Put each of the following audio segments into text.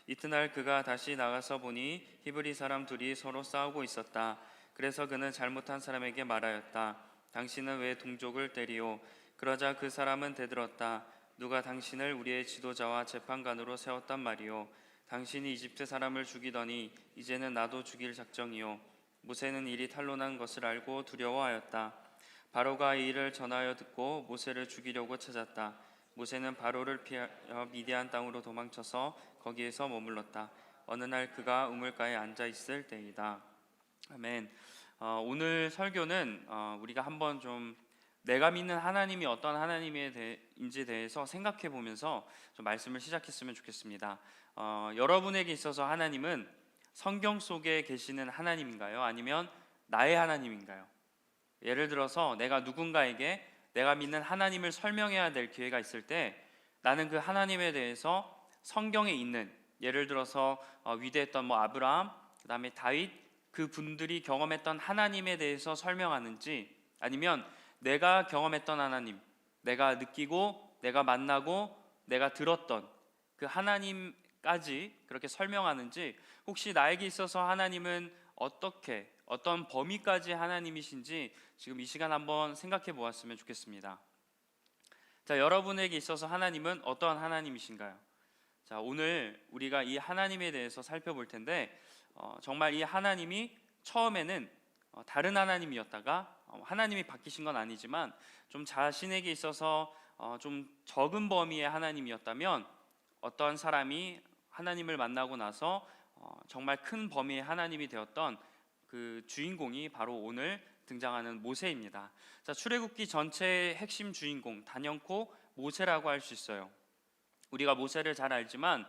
이튿날 그가 다시 나가서 보니 히브리 사람 둘이 서로 싸우고 있었다. 그래서 그는 잘못한 사람에게 말하였다. 당신은 왜 동족을 때리오? 그러자 그 사람은 대들었다. 누가 당신을 우리의 지도자와 재판관으로 세웠단 말이오? 당신이 이집트 사람을 죽이더니 이제는 나도 죽일 작정이오. 모세는 일이 탄로난 것을 알고 두려워하였다. 바로가 이 일을 전하여 듣고 모세를 죽이려고 찾았다. 모세는 바로를 피하여 미디안 땅으로 도망쳐서 거기에서 머물렀다. 어느 날 그가 우물가에 앉아 있을 때이다. 아멘. 오늘 설교는 우리가 한번 좀 내가 믿는 하나님이 어떤 하나님인지에 대해서 생각해 보면서 좀 말씀을 시작했으면 좋겠습니다. 여러분에게 있어서 하나님은 성경 속에 계시는 하나님인가요? 아니면 나의 하나님인가요? 예를 들어서 내가 누군가에게 내가 믿는 하나님을 설명해야 될 기회가 있을 때 나는 그 하나님에 대해서 성경에 있는, 예를 들어서 위대했던 아브라함, 그 다음에 다윗, 그 분들이 경험했던 하나님에 대해서 설명하는지, 아니면 내가 경험했던 하나님, 내가 느끼고 내가 만나고 내가 들었던 그 하나님까지 그렇게 설명하는지, 혹시 나에게 있어서 하나님은 어떤 범위까지 하나님이신지 지금 이 시간 한번 생각해 보았으면 좋겠습니다. 자, 여러분에게 있어서 하나님은 어떠한 하나님이신가요? 자, 오늘 우리가 이 하나님에 대해서 살펴볼 텐데 정말 이 하나님이 처음에는 다른 하나님이었다가 하나님이 바뀌신 건 아니지만 좀 자신에게 있어서 좀 적은 범위의 하나님이었다면, 어떠한 사람이 하나님을 만나고 나서 정말 큰 범위의 하나님이 되었던 그 주인공이 바로 오늘 등장하는 모세입니다. 자, 출애굽기 전체의 핵심 주인공, 단연코 모세라고 할 수 있어요. 우리가 모세를 잘 알지만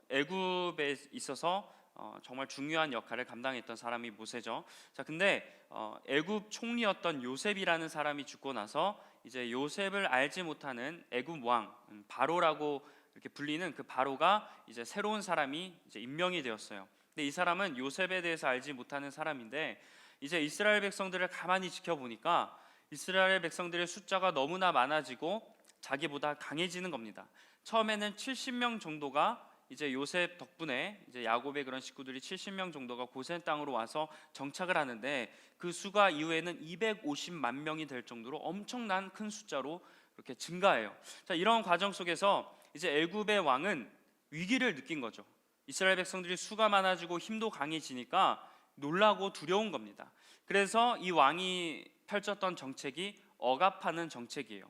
애굽에 있어서 정말 중요한 역할을 감당했던 사람이 모세죠. 자, 근데 애굽 총리였던 요셉이라는 사람이 죽고 나서 이제 요셉을 알지 못하는 애굽 왕 바로라고 이렇게 불리는 그 바로가 이제 새로운 사람이 이제 임명이 되었어요. 근데 이 사람은 요셉에 대해서 알지 못하는 사람인데, 이제 이스라엘 백성들을 가만히 지켜보니까 이스라엘 백성들의 숫자가 너무나 많아지고 자기보다 강해지는 겁니다. 처음에는 70명 정도가 이제 요셉 덕분에 이제 야곱의 그런 식구들이 70명 정도가 고센 땅으로 와서 정착을 하는데, 그 수가 이후에는 250만 명이 될 정도로 엄청난 큰 숫자로 이렇게 증가해요. 자, 이런 과정 속에서 이제 애굽의 왕은 위기를 느낀 거죠. 이스라엘 백성들이 수가 많아지고 힘도 강해지니까 놀라고 두려운 겁니다. 그래서 이 왕이 펼쳤던 정책이 억압하는 정책이에요.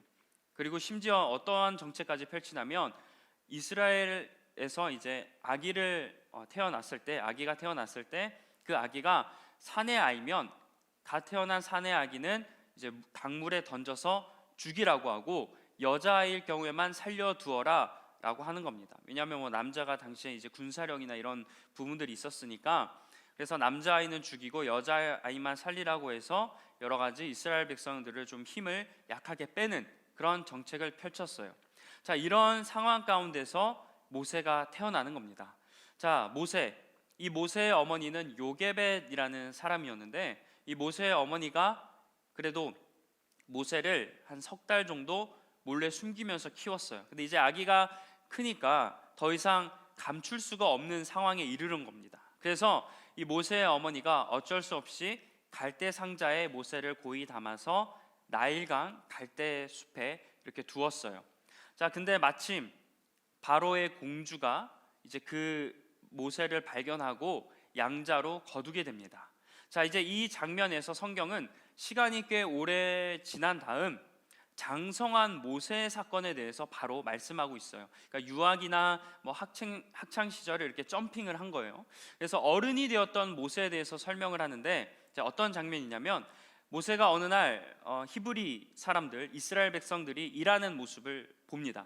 그리고 심지어 어떠한 정책까지 펼치냐면, 이스라엘에서 이제 아기가 태어났을 때 그 아기가 사내 아이면 갓 태어난 사내 아기는 이제 강물에 던져서 죽이라고 하고, 여자아이일 경우에만 살려두어라 라고 하는 겁니다. 왜냐하면 남자가 당시에 이제 군사력이나 이런 부분들이 있었으니까, 그래서 남자아이는 죽이고 여자아이만 살리라고 해서 여러 가지 이스라엘 백성들을 좀 힘을 약하게 빼는 그런 정책을 펼쳤어요. 자, 이런 상황 가운데서 모세가 태어나는 겁니다. 자, 이 모세의 어머니는 요게벳이라는 사람이었는데, 이 모세의 어머니가 그래도 모세를 한 석 달 정도 몰래 숨기면서 키웠어요. 근데 이제 아기가 크니까 더 이상 감출 수가 없는 상황에 이르는 겁니다. 그래서 이 모세의 어머니가 어쩔 수 없이 갈대 상자에 모세를 고이 담아서 나일강 갈대 숲에 이렇게 두었어요. 자, 근데 마침 바로의 공주가 이제 그 모세를 발견하고 양자로 거두게 됩니다. 자, 이제 이 장면에서 성경은 시간이 꽤 오래 지난 다음 장성한 모세 사건에 대해서 바로 말씀하고 있어요. 그러니까 유학이나 학창 시절에 이렇게 점핑을 한 거예요. 그래서 어른이 되었던 모세에 대해서 설명을 하는데, 어떤 장면이냐면, 모세가 어느 날 히브리 사람들, 이스라엘 백성들이 일하는 모습을 봅니다.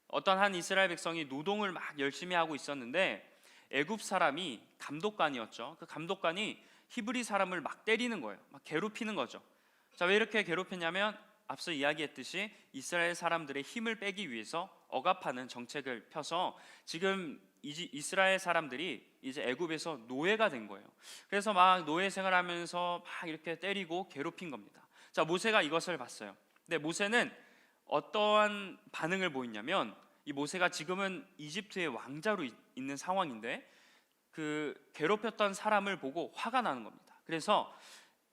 어떤 한 이스라엘 백성이 노동을 막 열심히 하고 있었는데, 애굽 사람이 감독관이었죠. 그 감독관이 히브리 사람을 막 때리는 거예요. 막 괴롭히는 거죠. 자, 왜 이렇게 괴롭혔냐면, 앞서 이야기했듯이 이스라엘 사람들의 힘을 빼기 위해서 억압하는 정책을 펴서 지금 이스라엘 사람들이 이제 애굽에서 노예가 된 거예요. 그래서 막 노예 생활하면서 막 이렇게 때리고 괴롭힌 겁니다. 자, 모세가 이것을 봤어요. 근데 모세는 어떠한 반응을 보였냐면, 이 모세가 지금은 이집트의 왕자로 있는 상황인데 그 괴롭혔던 사람을 보고 화가 나는 겁니다. 그래서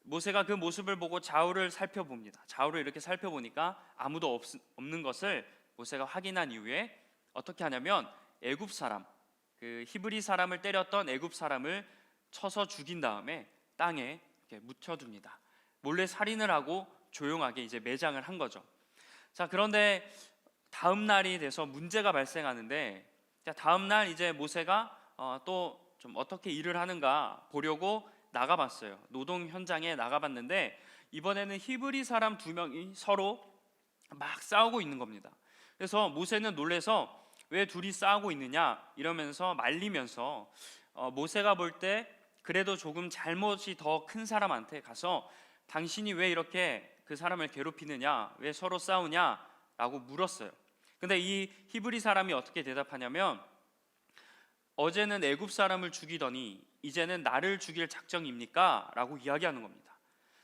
모세가 그 모습을 보고 좌우를 살펴봅니다. 좌우를 이렇게 살펴보니까 아무도 없는 것을 모세가 확인한 이후에 어떻게 하냐면 애굽 사람, 그 히브리 사람을 때렸던 애굽 사람을 쳐서 죽인 다음에 땅에 이렇게 묻혀둡니다. 몰래 살인을 하고 조용하게 이제 매장을 한 거죠. 자, 그런데 다음 날이 돼서 문제가 발생하는데, 다음 날 이제 모세가 또 좀 어떻게 일을 하는가 보려고 나가봤어요. 노동 현장에 나가봤는데 이번에는 히브리 사람 2명이 서로 막 싸우고 있는 겁니다. 그래서 모세는 놀래서 왜 둘이 싸우고 있느냐 이러면서 말리면서 모세가 볼 때 그래도 조금 잘못이 더 큰 사람한테 가서 당신이 왜 이렇게 그 사람을 괴롭히느냐, 왜 서로 싸우냐라고 물었어요. 근데 이 히브리 사람이 어떻게 대답하냐면 어제는 애굽 사람을 죽이더니 이제는 나를 죽일 작정입니까? 라고 이야기하는 겁니다.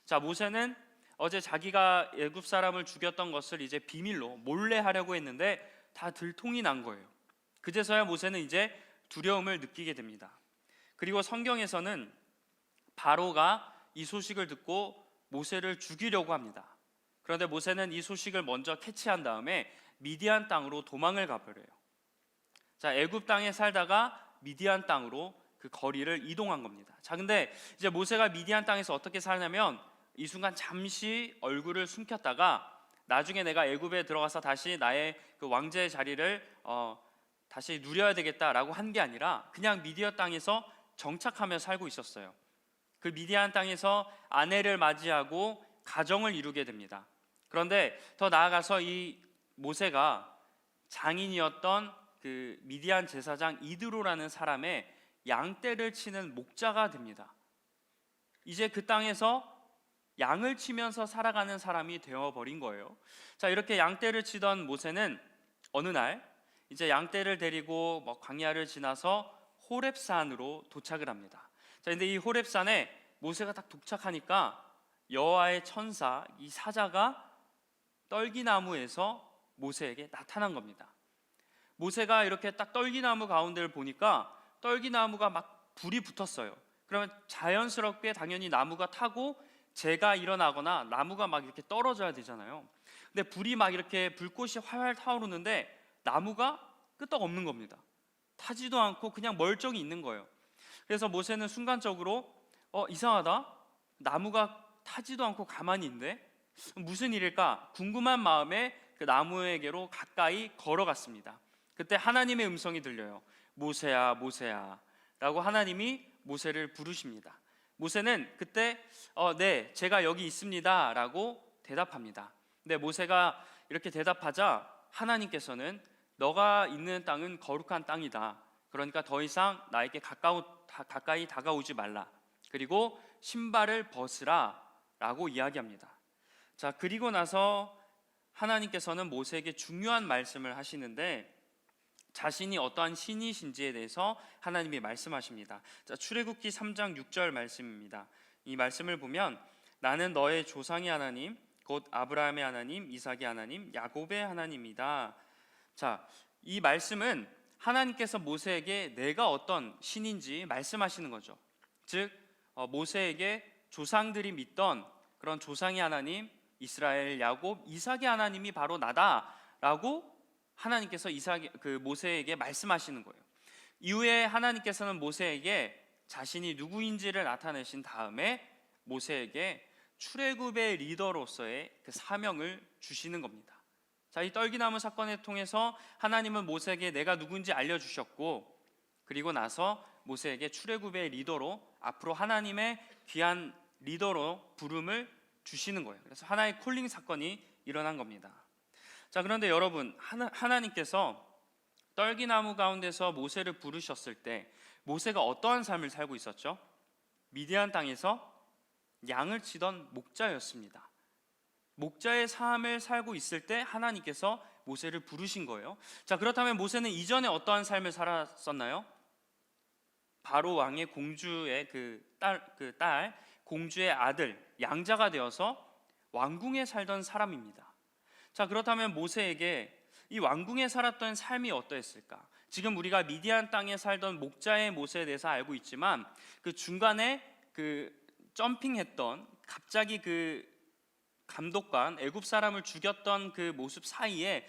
자, 모세는 어제 자기가 애굽 사람을 죽였던 것을 이제 비밀로 몰래 하려고 했는데 다 들통이 난 거예요. 그제서야 모세는 이제 두려움을 느끼게 됩니다. 그리고 성경에서는 바로가 이 소식을 듣고 모세를 죽이려고 합니다. 그런데 모세는 이 소식을 먼저 캐치한 다음에 미디안 땅으로 도망을 가버려요. 자, 애굽 땅에 살다가 미디안 땅으로 그 거리를 이동한 겁니다. 자, 근데 이제 모세가 미디안 땅에서 어떻게 살냐면 이 순간 잠시 얼굴을 숨겼다가 나중에 내가 애굽에 들어가서 다시 나의 그 왕제의 자리를 다시 누려야 되겠다라고 한 게 아니라 그냥 미디안 땅에서 정착하며 살고 있었어요. 그 미디안 땅에서 아내를 맞이하고 가정을 이루게 됩니다. 그런데 더 나아가서 이 모세가 장인이었던 그 미디안 제사장 이드로라는 사람의 양떼를 치는 목자가 됩니다. 이제 그 땅에서 양을 치면서 살아가는 사람이 되어버린 거예요. 자, 이렇게 양떼를 치던 모세는 어느 날 이제 양떼를 데리고 광야를 지나서 호렙산으로 도착을 합니다. 자, 근데 이 호렙산에 모세가 딱 도착하니까 여호와의 천사 이 사자가 떨기나무에서 모세에게 나타난 겁니다. 모세가 이렇게 딱 떨기나무 가운데를 보니까 떨기나무가 막 불이 붙었어요. 그러면 자연스럽게 당연히 나무가 타고 재가 일어나거나 나무가 막 이렇게 떨어져야 되잖아요. 근데 불이 막 이렇게 불꽃이 활활 타오르는데 나무가 끄떡 없는 겁니다. 타지도 않고 그냥 멀쩡히 있는 거예요. 그래서 모세는 순간적으로 이상하다, 나무가 타지도 않고 가만히 있는데 무슨 일일까 궁금한 마음에 그 나무에게로 가까이 걸어갔습니다. 그때 하나님의 음성이 들려요. 모세야, 모세야 라고 하나님이 모세를 부르십니다. 모세는 그때 네, 제가 여기 있습니다 라고 대답합니다. 근데 모세가 이렇게 대답하자 하나님께서는 너가 있는 땅은 거룩한 땅이다. 그러니까 더 이상 나에게 가까이 다가오지 말라. 그리고 신발을 벗으라 라고 이야기합니다. 자, 그리고 나서 하나님께서는 모세에게 중요한 말씀을 하시는데 자신이 어떠한 신이신지에 대해서 하나님이 말씀하십니다. 자, 출애굽기 3장 6절 말씀입니다. 이 말씀을 보면 나는 너의 조상의 하나님 곧 아브라함의 하나님, 이삭의 하나님, 야곱의 하나님이다. 자, 이 말씀은 하나님께서 모세에게 내가 어떤 신인지 말씀하시는 거죠. 즉 모세에게 조상들이 믿던 그런 조상의 하나님, 이스라엘, 야곱, 이삭의 하나님이 바로 나다라고 하나님께서 모세에게 말씀하시는 거예요. 이후에 하나님께서는 모세에게 자신이 누구인지를 나타내신 다음에 모세에게 출애굽의 리더로서의 그 사명을 주시는 겁니다. 자, 이 떨기나무 사건을 통해서 하나님은 모세에게 내가 누군지 알려주셨고, 그리고 나서 모세에게 출애굽의 리더로 앞으로 하나님의 귀한 리더로 부름을 주시는 거예요. 그래서 하나의 콜링 사건이 일어난 겁니다. 자, 그런데 여러분, 하나님께서 떨기나무 가운데서 모세를 부르셨을 때 모세가 어떠한 삶을 살고 있었죠? 미디안 땅에서 양을 치던 목자였습니다. 목자의 삶을 살고 있을 때 하나님께서 모세를 부르신 거예요. 자, 그렇다면 모세는 이전에 어떠한 삶을 살았었나요? 바로 왕의 공주의 딸, 공주의 아들, 양자가 되어서 왕궁에 살던 사람입니다. 자, 그렇다면 모세에게 이 왕궁에 살았던 삶이 어떠했을까? 지금 우리가 미디안 땅에 살던 목자의 모세에 대해서 알고 있지만 그 중간에 그 점핑했던 갑자기 그 감독관 애굽 사람을 죽였던 그 모습 사이에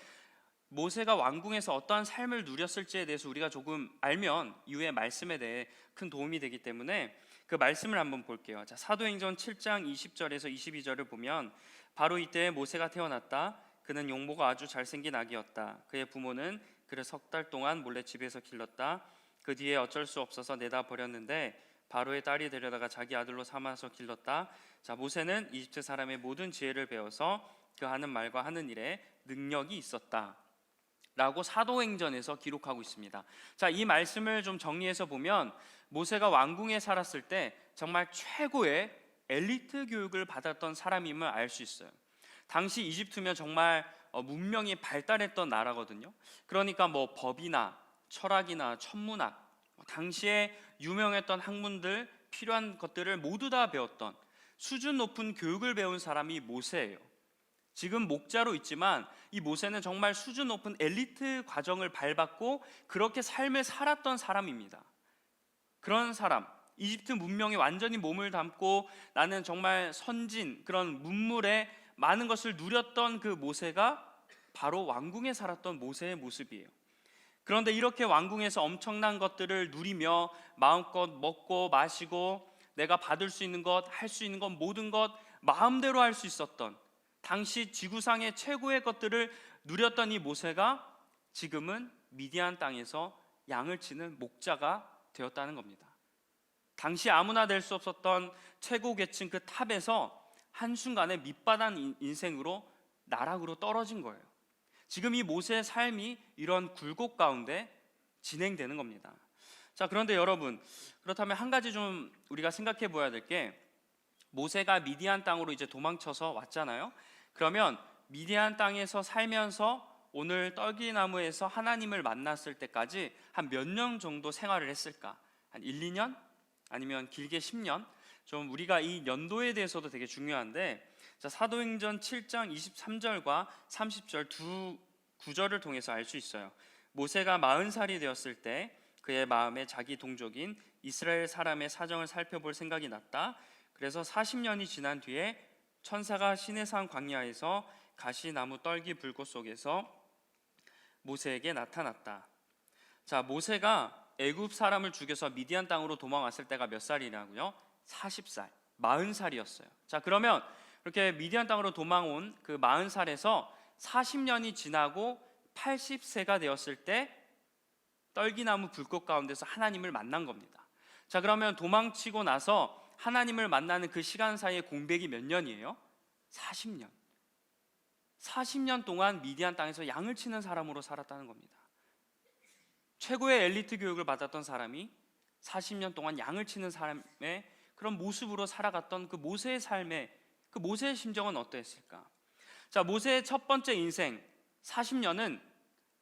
모세가 왕궁에서 어떠한 삶을 누렸을지에 대해서 우리가 조금 알면 이후의 말씀에 대해 큰 도움이 되기 때문에 그 말씀을 한번 볼게요. 자, 사도행전 7장 20절에서 22절을 보면 바로 이때 모세가 태어났다. 그는 용모가 아주 잘생긴 아기였다. 그의 부모는 그를 석 달 동안 몰래 집에서 길렀다. 그 뒤에 어쩔 수 없어서 내다 버렸는데 바로의 딸이 데려다가 자기 아들로 삼아서 길렀다. 자, 모세는 이집트 사람의 모든 지혜를 배워서 그 하는 말과 하는 일에 능력이 있었다 라고 사도행전에서 기록하고 있습니다. 자, 이 말씀을 좀 정리해서 보면 모세가 왕궁에 살았을 때 정말 최고의 엘리트 교육을 받았던 사람임을 알 수 있어요. 당시 이집트면 정말 문명이 발달했던 나라거든요. 그러니까 뭐 법이나 철학이나 천문학, 당시에 유명했던 학문들, 필요한 것들을 모두 다 배웠던 수준 높은 교육을 배운 사람이 모세예요. 지금 목자로 있지만 이 모세는 정말 수준 높은 엘리트 과정을 밟았고 그렇게 삶을 살았던 사람입니다. 그런 사람, 이집트 문명에 완전히 몸을 담고 나는 정말 선진, 그런 문물에 많은 것을 누렸던 그 모세가 바로 왕궁에 살았던 모세의 모습이에요. 그런데 이렇게 왕궁에서 엄청난 것들을 누리며 마음껏 먹고 마시고 내가 받을 수 있는 것, 할 수 있는 것, 모든 것 마음대로 할 수 있었던 당시 지구상의 최고의 것들을 누렸던 이 모세가 지금은 미디안 땅에서 양을 치는 목자가 되었다는 겁니다. 당시 아무나 될 수 없었던 최고 계층 그 탑에서 한순간에 밑바닥 인생으로 나락으로 떨어진 거예요. 지금 이 모세의 삶이 이런 굴곡 가운데 진행되는 겁니다. 자, 그런데 여러분, 그렇다면 한 가지 좀 우리가 생각해 보아야 될 게, 모세가 미디안 땅으로 이제 도망쳐서 왔잖아요. 그러면 미디안 땅에서 살면서 오늘 떨기나무에서 하나님을 만났을 때까지 한 몇 년 정도 생활을 했을까? 한 1, 2년? 아니면 길게 10년? 좀 우리가 이 연도에 대해서도 되게 중요한데, 자, 사도행전 7장 23절과 30절 두 구절을 통해서 알 수 있어요. 모세가 40살이 되었을 때 그의 마음에 자기 동족인 이스라엘 사람의 사정을 살펴볼 생각이 났다. 그래서 40년이 지난 뒤에 천사가 시내산 광야에서 가시나무 떨기 불꽃 속에서 모세에게 나타났다. 자, 모세가 애굽 사람을 죽여서 미디안 땅으로 도망왔을 때가 몇 살이냐고요? 40살, 40살이었어요. 자, 그러면 그렇게 미디안 땅으로 도망온 그 40살에서 40년이 지나고 80세가 되었을 때 떨기나무 불꽃 가운데서 하나님을 만난 겁니다. 자, 그러면 도망치고 나서 하나님을 만나는 그 시간 사이의 공백이 몇 년이에요? 40년. 40년 동안 미디안 땅에서 양을 치는 사람으로 살았다는 겁니다. 최고의 엘리트 교육을 받았던 사람이 40년 동안 양을 치는 사람의 그런 모습으로 살아갔던 그 모세의 삶의 그 모세의 심정은 어떠했을까? 자, 모세의 첫 번째 인생 40년은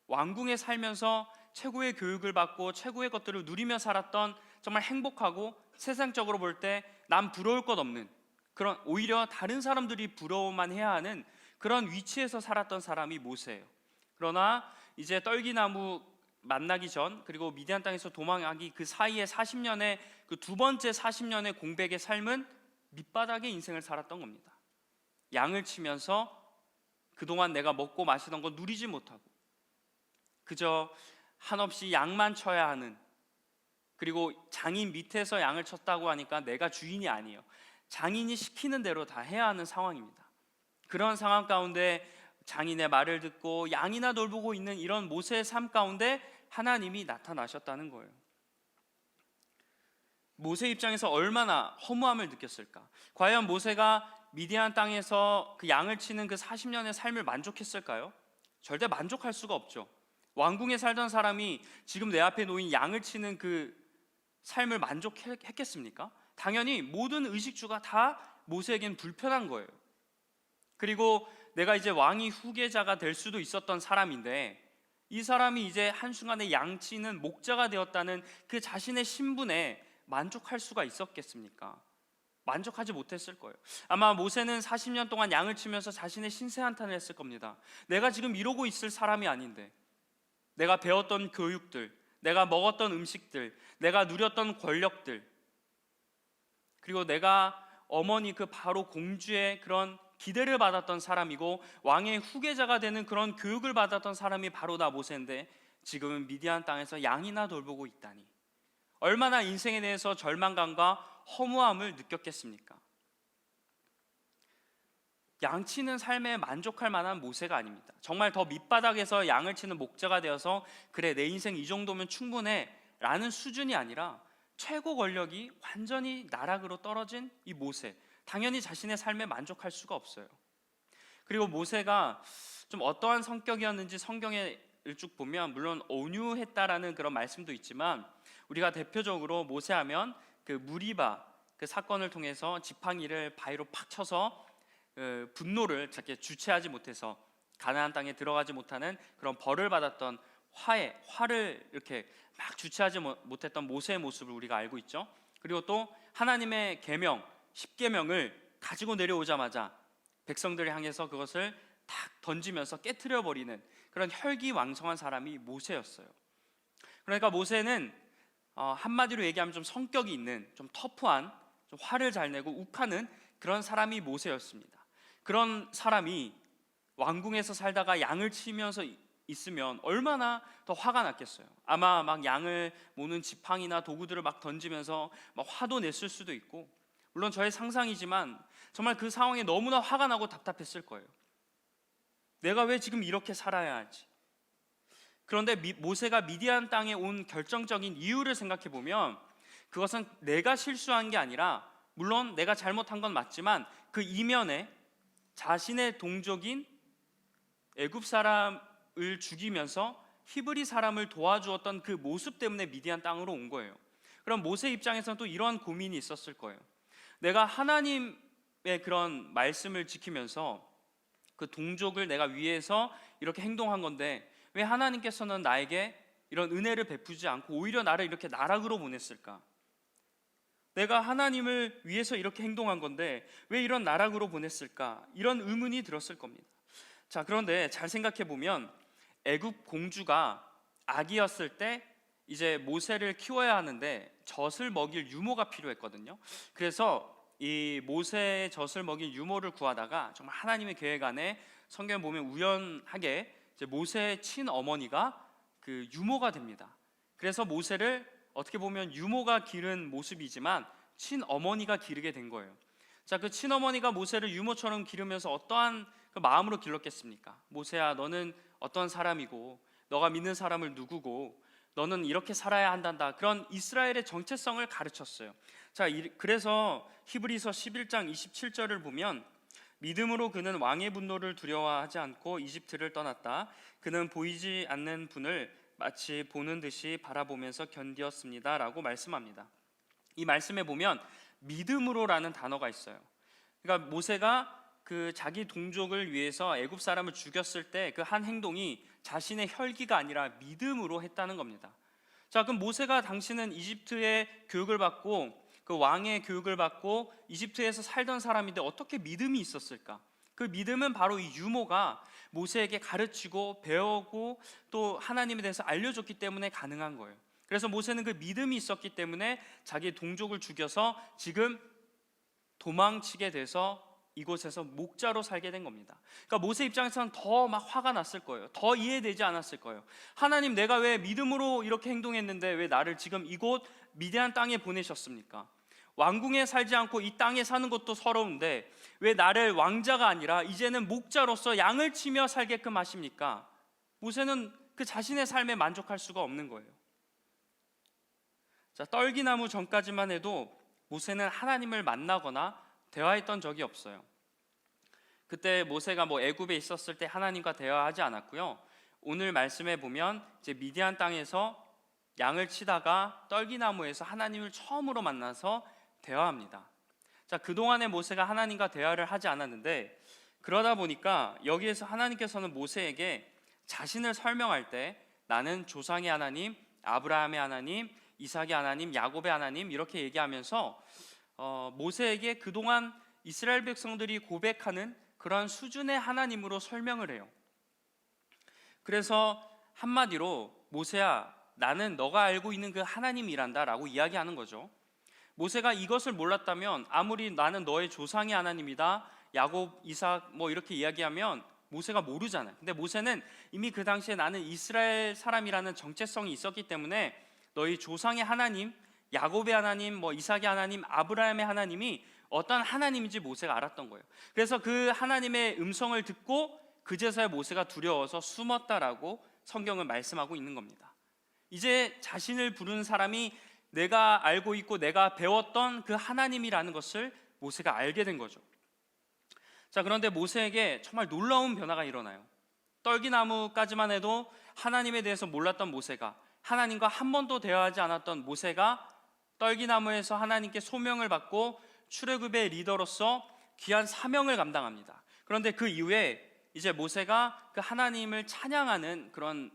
왕궁에 살면서 최고의 교육을 받고 최고의 것들을 누리며 살았던 정말 행복하고 세상적으로 볼 때 남 부러울 것 없는, 그런 오히려 다른 사람들이 부러워만 해야 하는 그런 위치에서 살았던 사람이 모세예요. 그러나 이제 떨기나무 만나기 전, 그리고 미디안 땅에서 도망하기 그 사이에 40년의 그 두 번째 40년의 공백의 삶은 밑바닥의 인생을 살았던 겁니다. 양을 치면서 그동안 내가 먹고 마시던 거 누리지 못하고 그저 한없이 양만 쳐야 하는, 그리고 장인 밑에서 양을 쳤다고 하니까 내가 주인이 아니에요. 장인이 시키는 대로 다 해야 하는 상황입니다. 그런 상황 가운데 장인의 말을 듣고 양이나 돌보고 있는 이런 모세의 삶 가운데 하나님이 나타나셨다는 거예요. 모세 입장에서 얼마나 허무함을 느꼈을까? 과연 모세가 미디안 땅에서 그 양을 치는 그 40년의 삶을 만족했을까요? 절대 만족할 수가 없죠. 왕궁에 살던 사람이 지금 내 앞에 놓인 양을 치는 그 삶을 만족했겠습니까? 당연히 모든 의식주가 다 모세에겐 불편한 거예요. 그리고 내가 이제 왕위 후계자가 될 수도 있었던 사람인데 이 사람이 이제 한순간에 양치는 목자가 되었다는 그 자신의 신분에 만족할 수가 있었겠습니까? 만족하지 못했을 거예요. 아마 모세는 40년 동안 양을 치면서 자신의 신세 한탄을 했을 겁니다. 내가 지금 이러고 있을 사람이 아닌데, 내가 배웠던 교육들, 내가 먹었던 음식들, 내가 누렸던 권력들, 그리고 내가 어머니 그 바로 공주의 그런 기대를 받았던 사람이고 왕의 후계자가 되는 그런 교육을 받았던 사람이 바로 나 모세인데 지금은 미디안 땅에서 양이나 돌보고 있다니 얼마나 인생에 대해서 절망감과 허무함을 느꼈겠습니까? 양치는 삶에 만족할 만한 모세가 아닙니다. 정말 더 밑바닥에서 양을 치는 목자가 되어서 그래 내 인생 이 정도면 충분해 라는 수준이 아니라 최고 권력이 완전히 나락으로 떨어진 이 모세, 당연히 자신의 삶에 만족할 수가 없어요. 그리고 모세가 좀 어떠한 성격이었는지 성경에 쭉 보면 물론 온유했다라는 그런 말씀도 있지만 우리가 대표적으로 모세하면 그 무리바 그 사건을 통해서 지팡이를 바위로 팍 쳐서 분노를 주체하지 못해서 가나안 땅에 들어가지 못하는 그런 벌을 받았던 화를 이렇게 막 주체하지 못했던 모세의 모습을 우리가 알고 있죠. 그리고 또 하나님의 계명 10계명을 가지고 내려오자마자 백성들을 향해서 그것을 탁 던지면서 깨트려 버리는 그런 혈기왕성한 사람이 모세였어요. 그러니까 모세는 한마디로 얘기하면 좀 성격이 있는, 좀 터프한, 좀 화를 잘 내고 욱하는 그런 사람이 모세였습니다. 그런 사람이 왕궁에서 살다가 양을 치면서 있으면 얼마나 더 화가 났겠어요. 아마 막 양을 모는 지팡이나 도구들을 막 던지면서 막 화도 냈을 수도 있고, 물론 저의 상상이지만 정말 그 상황에 너무나 화가 나고 답답했을 거예요. 내가 왜 지금 이렇게 살아야 하지? 그런데 모세가 미디안 땅에 온 결정적인 이유를 생각해 보면 그것은 내가 실수한 게 아니라, 물론 내가 잘못한 건 맞지만 그 이면에 자신의 동족인 애굽 사람을 죽이면서 히브리 사람을 도와주었던 그 모습 때문에 미디안 땅으로 온 거예요. 그럼 모세 입장에서는 또 이러한 고민이 있었을 거예요. 내가 하나님의 그런 말씀을 지키면서 그 동족을 내가 위해서 이렇게 행동한 건데 왜 하나님께서는 나에게 이런 은혜를 베푸지 않고 오히려 나를 이렇게 나락으로 보냈을까? 내가 하나님을 위해서 이렇게 행동한 건데 왜 이런 나락으로 보냈을까? 이런 의문이 들었을 겁니다. 자, 그런데 잘 생각해 보면 애굽 공주가 아기였을 때 이제 모세를 키워야 하는데 젖을 먹일 유모가 필요했거든요. 그래서 이 모세의 젖을 먹일 유모를 구하다가 정말 하나님의 계획 안에 성경 보면 우연하게 이제 모세의 친어머니가 그 유모가 됩니다. 그래서 모세를 어떻게 보면 유모가 기른 모습이지만 친어머니가 기르게 된 거예요. 자, 그 친어머니가 모세를 유모처럼 기르면서 어떠한 그 마음으로 길렀겠습니까? 모세야, 너는 어떤 사람이고 너가 믿는 사람을 누구고 너는 이렇게 살아야 한단다. 그런 이스라엘의 정체성을 가르쳤어요. 자, 그래서 히브리서 11장 27절을 보면 믿음으로 그는 왕의 분노를 두려워하지 않고 이집트를 떠났다. 그는 보이지 않는 분을 마치 보는 듯이 바라보면서 견디었습니다 라고 말씀합니다. 이 말씀에 보면 믿음으로라는 단어가 있어요. 그러니까 모세가 그 자기 동족을 위해서 애굽 사람을 죽였을 때 그 한 행동이 자신의 혈기가 아니라 믿음으로 했다는 겁니다. 자, 그럼 모세가 당신은 이집트의 교육을 받고 그 왕의 교육을 받고 이집트에서 살던 사람인데 어떻게 믿음이 있었을까? 그 믿음은 바로 이 유모가 모세에게 가르치고 배우고 또 하나님에 대해서 알려줬기 때문에 가능한 거예요. 그래서 모세는 그 믿음이 있었기 때문에 자기 동족을 죽여서 지금 도망치게 돼서 이곳에서 목자로 살게 된 겁니다. 그러니까 모세 입장에서는 더 막 화가 났을 거예요. 더 이해되지 않았을 거예요. 하나님, 내가 왜 믿음으로 이렇게 행동했는데 왜 나를 지금 이곳 미디안 땅에 보내셨습니까? 왕궁에 살지 않고 이 땅에 사는 것도 서러운데 왜 나를 왕자가 아니라 이제는 목자로서 양을 치며 살게끔 하십니까? 모세는 그 자신의 삶에 만족할 수가 없는 거예요. 자, 떨기나무 전까지만 해도 모세는 하나님을 만나거나 대화했던 적이 없어요. 그때 모세가 애굽에 있었을 때 하나님과 대화하지 않았고요. 오늘 말씀에 보면 이제 미디안 땅에서 양을 치다가 떨기나무에서 하나님을 처음으로 만나서 대화합니다. 자, 그동안에 모세가 하나님과 대화를 하지 않았는데 그러다 보니까 여기에서 하나님께서는 모세에게 자신을 설명할 때 나는 조상의 하나님, 아브라함의 하나님, 이삭의 하나님, 야곱의 하나님 이렇게 얘기하면서 모세에게 그동안 이스라엘 백성들이 고백하는 그런 수준의 하나님으로 설명을 해요. 그래서 한마디로 모세야, 나는 너가 알고 있는 그 하나님이란다 라고 이야기하는 거죠. 모세가 이것을 몰랐다면 아무리 나는 너의 조상의 하나님이다, 야곱, 이삭 뭐 이렇게 이야기하면 모세가 모르잖아요. 근데 모세는 이미 그 당시에 나는 이스라엘 사람이라는 정체성이 있었기 때문에 너희 조상의 하나님, 야곱의 하나님, 뭐 이삭의 하나님, 아브라함의 하나님이 어떤 하나님인지 모세가 알았던 거예요. 그래서 그 하나님의 음성을 듣고 그제서야 모세가 두려워서 숨었다라고 성경은 말씀하고 있는 겁니다. 이제 자신을 부르는 사람이 내가 알고 있고 내가 배웠던 그 하나님이라는 것을 모세가 알게 된 거죠. 자, 그런데 모세에게 정말 놀라운 변화가 일어나요. 떨기나무까지만 해도 하나님에 대해서 몰랐던 모세가, 하나님과 한 번도 대화하지 않았던 모세가 떨기나무에서 하나님께 소명을 받고 출애굽의 리더로서 귀한 사명을 감당합니다. 그런데 그 이후에 이제 모세가 그 하나님을 찬양하는 그런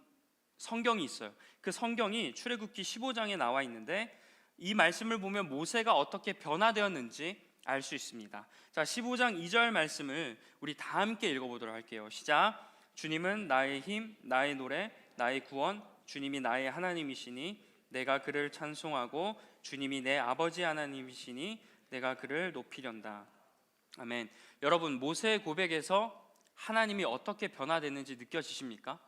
성경이 있어요. 그 성경이 출애굽기 15장에 나와 있는데 이 말씀을 보면 모세가 어떻게 변화되었는지 알 수 있습니다. 자, 15장 2절 말씀을 우리 다 함께 읽어보도록 할게요. 시작. 주님은 나의 힘, 나의 노래, 나의 구원, 주님이 나의 하나님이시니 내가 그를 찬송하고 주님이 내 아버지 하나님이시니 내가 그를 높이련다. 아멘. 여러분, 모세의 고백에서 하나님이 어떻게 변화됐는지 느껴지십니까?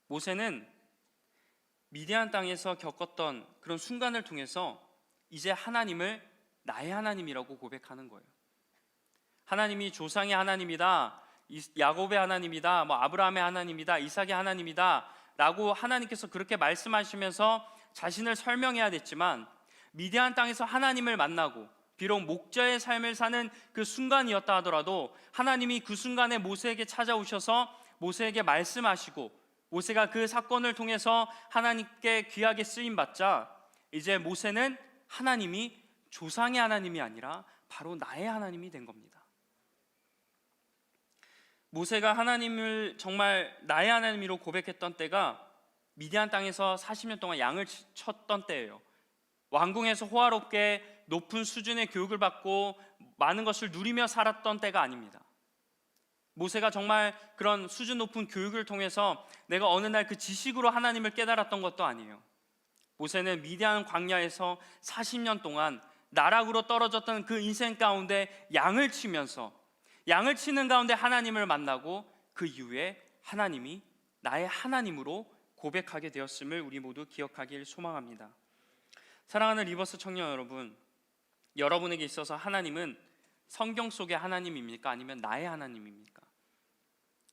모세는 미디안 땅에서 겪었던 그런 순간을 통해서 이제 하나님을 나의 하나님이라고 고백하는 거예요. 하나님이 조상의 하나님이다, 야곱의 하나님이다, 뭐 아브라함의 하나님이다, 이삭의 하나님이다 라고 하나님께서 그렇게 말씀하시면서 자신을 설명해야 됐지만 미디안 땅에서 하나님을 만나고 비록 목자의 삶을 사는 그 순간이었다 하더라도 하나님이 그 순간에 모세에게 찾아오셔서 모세에게 말씀하시고 모세가 그 사건을 통해서 하나님께 귀하게 쓰임받자 이제 모세는 하나님이 조상의 하나님이 아니라 바로 나의 하나님이 된 겁니다. 모세가 하나님을 정말 나의 하나님으로 고백했던 때가 미디안 땅에서 40년 동안 양을 쳤던 때예요. 왕궁에서 호화롭게 높은 수준의 교육을 받고 많은 것을 누리며 살았던 때가 아닙니다. 모세가 정말 그런 수준 높은 교육을 통해서 내가 어느 날 그 지식으로 하나님을 깨달았던 것도 아니에요. 모세는 미디안 광야에서 40년 동안 나락으로 떨어졌던 그 인생 가운데 양을 치면서 양을 치는 가운데 하나님을 만나고 그 이후에 하나님이 나의 하나님으로 고백하게 되었음을 우리 모두 기억하길 소망합니다. 사랑하는 리버스 청년 여러분, 여러분에게 있어서 하나님은 성경 속의 하나님입니까? 아니면 나의 하나님입니까?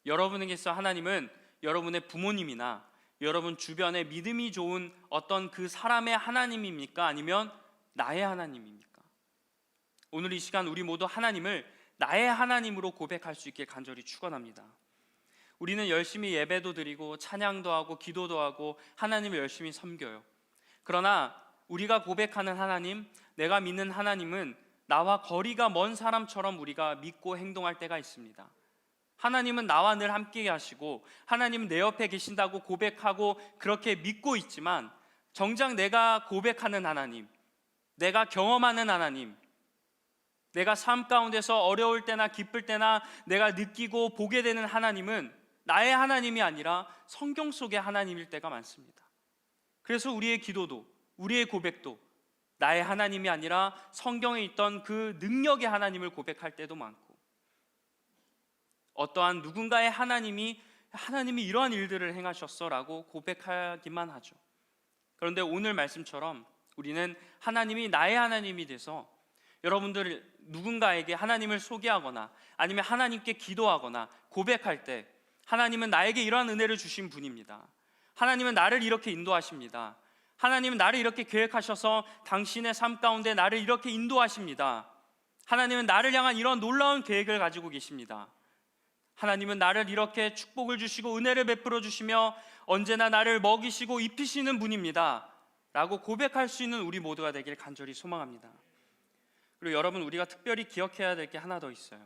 여러분에게 있어 하나님은 여러분의 부모님이나 여러분 주변에 믿음이 좋은 어떤 그 사람의 하나님입니까? 아니면 나의 하나님입니까? 오늘 이 시간 우리 모두 하나님을 나의 하나님으로 고백할 수 있길 간절히 축원합니다. 우리는 열심히 예배도 드리고 찬양도 하고 기도도 하고 하나님을 열심히 섬겨요. 그러나 우리가 고백하는 하나님, 내가 믿는 하나님은 나와 거리가 먼 사람처럼 우리가 믿고 행동할 때가 있습니다. 하나님은 나와 늘 함께 하시고 하나님은 내 옆에 계신다고 고백하고 그렇게 믿고 있지만 정작 내가 고백하는 하나님, 내가 경험하는 하나님, 내가 삶 가운데서 어려울 때나 기쁠 때나 내가 느끼고 보게 되는 하나님은 나의 하나님이 아니라 성경 속의 하나님일 때가 많습니다. 그래서 우리의 기도도 우리의 고백도 나의 하나님이 아니라 성경에 있던 그 능력의 하나님을 고백할 때도 많고 어떠한 누군가의 하나님이 이러한 일들을 행하셨어 라고 고백하기만 하죠. 그런데 오늘 말씀처럼 우리는 하나님이 나의 하나님이 돼서 여러분들 누군가에게 하나님을 소개하거나 아니면 하나님께 기도하거나 고백할 때 하나님은 나에게 이러한 은혜를 주신 분입니다. 하나님은 나를 이렇게 인도하십니다. 하나님은 나를 이렇게 계획하셔서 당신의 삶 가운데 나를 이렇게 인도하십니다. 하나님은 나를 향한 이런 놀라운 계획을 가지고 계십니다. 하나님은 나를 이렇게 축복을 주시고 은혜를 베풀어 주시며 언제나 나를 먹이시고 입히시는 분입니다 라고 고백할 수 있는 우리 모두가 되길 간절히 소망합니다. 그리고 여러분, 우리가 특별히 기억해야 될 게 하나 더 있어요.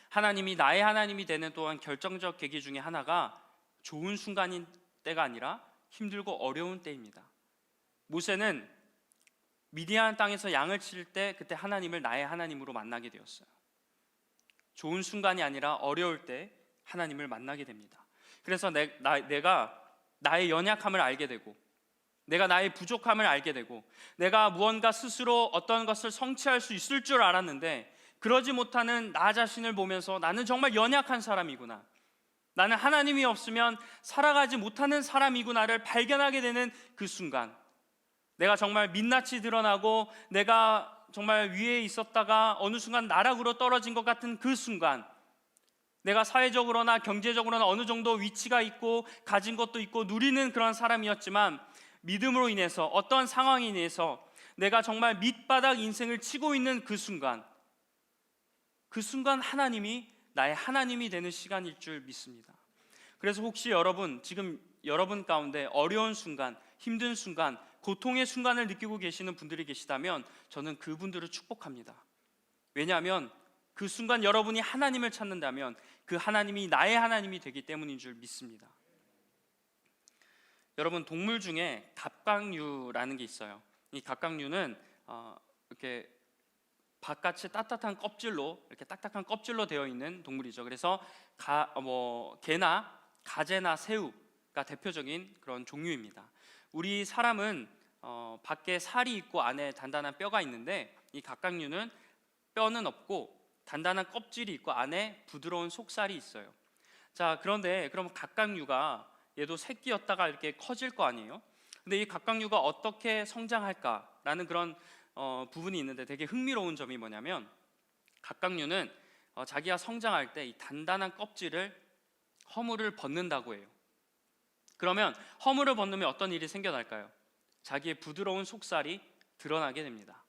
하나님이 나의 하나님이 되는 또한 결정적 계기 중에 하나가 좋은 순간인 때가 아니라 힘들고 어려운 때입니다. 모세는 미디안 땅에서 양을 칠 때 그때 하나님을 나의 하나님으로 만나게 되었어요. 좋은 순간이 아니라 어려울 때 하나님을 만나게 됩니다. 그래서 내가 나의 연약함을 알게 되고, 내가 나의 부족함을 알게 되고, 내가 무언가 스스로 어떤 것을 성취할 수 있을 줄 알았는데 그러지 못하는 나 자신을 보면서 나는 정말 연약한 사람이구나, 나는 하나님이 없으면 살아가지 못하는 사람이구나를 발견하게 되는 그 순간, 내가 정말 민낯이 드러나고 내가 정말 위에 있었다가 어느 순간 나락으로 떨어진 것 같은 그 순간, 내가 사회적으로나 경제적으로나 어느 정도 위치가 있고 가진 것도 있고 누리는 그런 사람이었지만 믿음으로 인해서 어떠한 상황에 인해서 내가 정말 밑바닥 인생을 치고 있는 그 순간 하나님이 나의 하나님이 되는 시간일 줄 믿습니다. 그래서 혹시 지금 여러분 가운데 어려운 순간, 힘든 순간, 고통의 순간을 느끼고 계시는 분들이 계시다면 저는 그분들을 축복합니다. 왜냐하면 그 순간 여러분이 하나님을 찾는다면 그 하나님이 나의 하나님이 되기 때문인 줄 믿습니다. 여러분, 동물 중에 갑각류라는 게 있어요. 이 갑각류는 이렇게 바깥이 따뜻한 껍질로, 이렇게 딱딱한 껍질로 되어 있는 동물이죠. 그래서 개나 가재나 새우가 대표적인 그런 종류입니다. 우리 사람은 밖에 살이 있고 안에 단단한 뼈가 있는데 이 갑각류는 뼈는 없고 단단한 껍질이 있고 안에 부드러운 속살이 있어요. 자, 그런데 그럼 갑각류가 얘도 새끼였다가 이렇게 커질 거 아니에요? 근데 이 갑각류가 어떻게 성장할까라는 그런 부분이 있는데 되게 흥미로운 점이 뭐냐면, 갑각류는 자기가 성장할 때 이 단단한 껍질을 허물을 벗는다고 해요. 그러면 허물을 벗으면 어떤 일이 생겨날까요? 자기의 부드러운 속살이 드러나게 됩니다.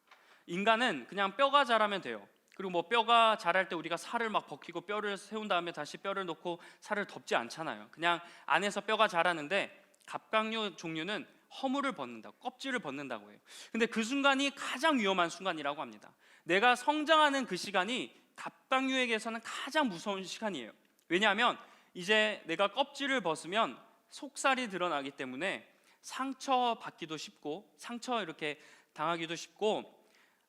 인간은 그냥 뼈가 자라면 돼요. 그리고 뼈가 자랄 때 우리가 살을 막 벗기고 뼈를 세운 다음에 다시 뼈를 놓고 살을 덮지 않잖아요. 그냥 안에서 뼈가 자라는데 갑각류 종류는 허물을 벗는다고, 껍질을 벗는다고 해요. 근데 그 순간이 가장 위험한 순간이라고 합니다. 내가 성장하는 그 시간이 갑각류에게서는 가장 무서운 시간이에요. 왜냐하면 이제 내가 껍질을 벗으면 속살이 드러나기 때문에 상처받기도 쉽고, 상처 이렇게 당하기도 쉽고,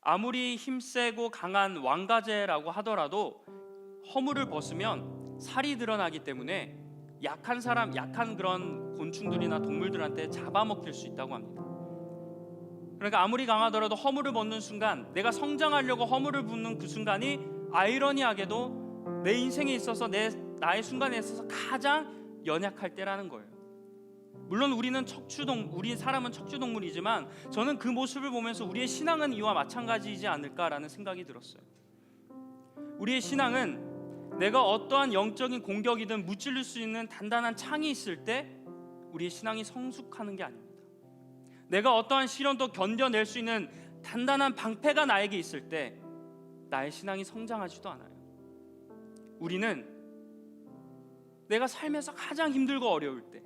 아무리 힘세고 강한 왕가제라고 하더라도 허물을 벗으면 살이 드러나기 때문에 약한 그런 곤충들이나 동물들한테 잡아먹힐 수 있다고 합니다. 그러니까 아무리 강하더라도 허물을 벗는 순간, 내가 성장하려고 허물을 벗는 그 순간이 아이러니하게도 내 인생에 있어서 나의 순간에 있어서 가장 연약할 때라는 거예요. 물론 우리 사람은 척추동물이지만 저는 그 모습을 보면서 우리의 신앙은 이와 마찬가지이지 않을까라는 생각이 들었어요. 우리의 신앙은 내가 어떠한 영적인 공격이든 무찔릴 수 있는 단단한 창이 있을 때 우리의 신앙이 성숙하는 게 아닙니다. 내가 어떠한 시련도 견뎌낼 수 있는 단단한 방패가 나에게 있을 때 나의 신앙이 성장하지도 않아요. 우리는 내가 삶에서 가장 힘들고 어려울 때,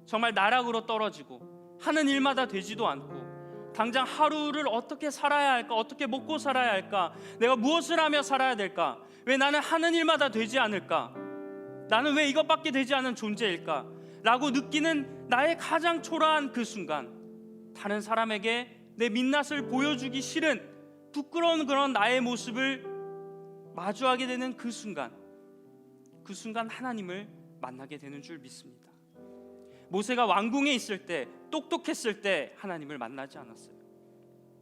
정말 나락으로 떨어지고 하는 일마다 되지도 않고 당장 하루를 어떻게 살아야 할까, 어떻게 먹고 살아야 할까, 내가 무엇을 하며 살아야 될까, 왜 나는 하는 일마다 되지 않을까, 나는 왜 이것밖에 되지 않은 존재일까 라고 느끼는 나의 가장 초라한 그 순간, 다른 사람에게 내 민낯을 보여주기 싫은 부끄러운 그런 나의 모습을 마주하게 되는 그 순간 하나님을 만나게 되는 줄 믿습니다. 모세가 왕궁에 있을 때, 똑똑했을 때 하나님을 만나지 않았어요.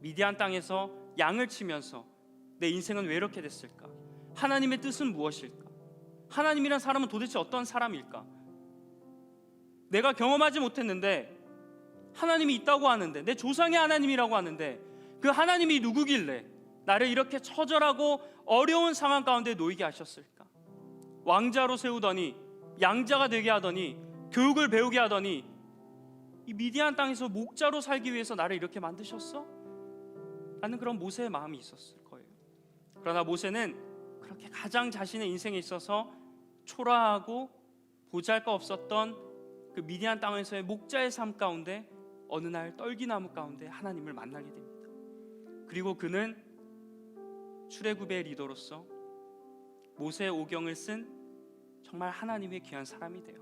미디안 땅에서 양을 치면서 내 인생은 왜 이렇게 됐을까? 하나님의 뜻은 무엇일까? 하나님이란 사람은 도대체 어떤 사람일까? 내가 경험하지 못했는데 하나님이 있다고 하는데, 내 조상의 하나님이라고 하는데 그 하나님이 누구길래 나를 이렇게 처절하고 어려운 상황 가운데 놓이게 하셨을까? 왕자로 세우더니, 양자가 되게 하더니, 교육을 배우게 하더니 이 미디안 땅에서 목자로 살기 위해서 나를 이렇게 만드셨어? 라는 그런 모세의 마음이 있었을 거예요. 그러나 모세는 그렇게 가장 자신의 인생에 있어서 초라하고 보잘것없었던 그 미디안 땅에서의 목자의 삶 가운데 어느 날 떨기나무 가운데 하나님을 만나게 됩니다. 그리고 그는 출애굽의 리더로서 모세의 오경을 쓴 정말 하나님의 귀한 사람이 돼요.